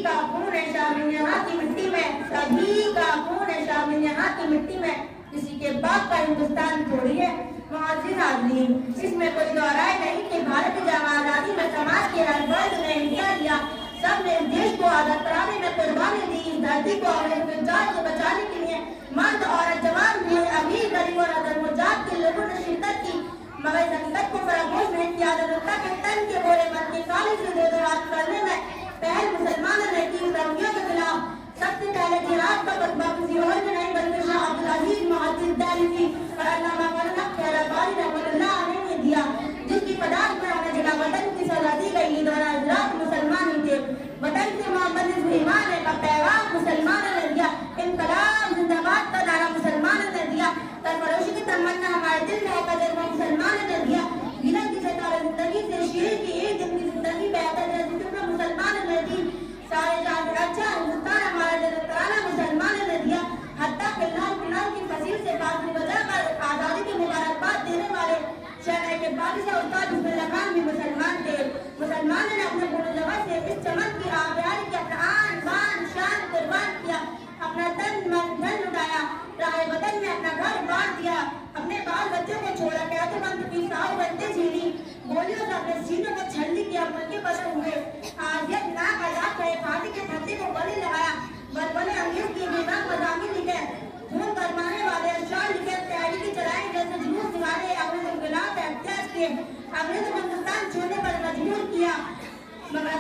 का खून है शामिल यहाँ की मिट्टी में, सभी का खून है शामिल यहाँ की मिट्टी में। किसी के बाप का हिंदुस्तान थोड़ी है मुअज़्ज़िज़ आज़मीन। इसमें कोई दो राय नहीं कि भारत जब आज़ादी में समाज के हर वर्ग ने इंडिया लिया, सब ने इस देश को आज़ाद कराने में कुर्बानी दी। इस धरती को अंग्रेजों से बचाने के लिए मर्द औरत जवान भी, अमीर गरीब और अदरमुजात के लोगों ने शिरकत की, मगर इस हकीकत को फरामोश नहीं किया। जनता के तन के बोले मन की काली से दो रात करने में पहल मुसलमानों ने की धर्मियों के खिलाफ। सबसे पहले जिहाद का बदबा किसी और ने नहीं बल्कि शाह अब्दुल अजीज मुहद्दिस दिल्ली और अल्लामा मौलाना खैराबादी रहमतुल्लाह अलैह ने दिया, जिसकी पदार्थ में हमें जिला वतन की सजा दी गई। दोनों हजरात मुसलमान ही थे, वतन से मोहब्बत ईमान का पैगाम मुसलमानों ने दिया, इनकलाब जिंदाबाद का नारा मुसलमानों ने दिया, सरफरोशी की तमन्ना हमारे दिल में है तजर्बा मुसलमानों ने दिया। गिला की सतारा जिंदगी से शेर की एक दिन की जिंदगी बेहतर है जिसमें मुसलमानों ने दी। सारे जहां से अच्छा हिंदुस्तान हमारा जन्नत मुसलमानों ने दिया। हत्ता के लाल किनार की फसील से बाजी बजाकर आजादी की मुबारकबाद देने वाले शहर के बादशाह उस्ताद बिस्मिल्लाह खान भी मुसलमान थे। मुसलमानों ने अपने पूरे जगह से इस चमन की आबियारी के अपना आन बान शान कुर्बान किया, अपना तन मन धन लुटाया, राह वतन में अपना घर बांट दिया, अपने बाल बच्चों को छोड़ा, कैदबंद की साव बनते झीली, गोलियों से अपने सीनों को छल्ली किया, मुल्के बदल हुए आजियत नाक आजाद रहे, फांसी के फंदे को गले लगाया, बलबले अंग्रेज की बेदाग मजामी लिखे, खून गरमाने वाले अशार लिखे, तहरीक चलाए जैसे जुलूस निकाले, अंग्रेजों के खिलाफ एहतियात किए, अंग्रेजों को हिंदुस्तान छोड़ने पर मजबूर किया, मगर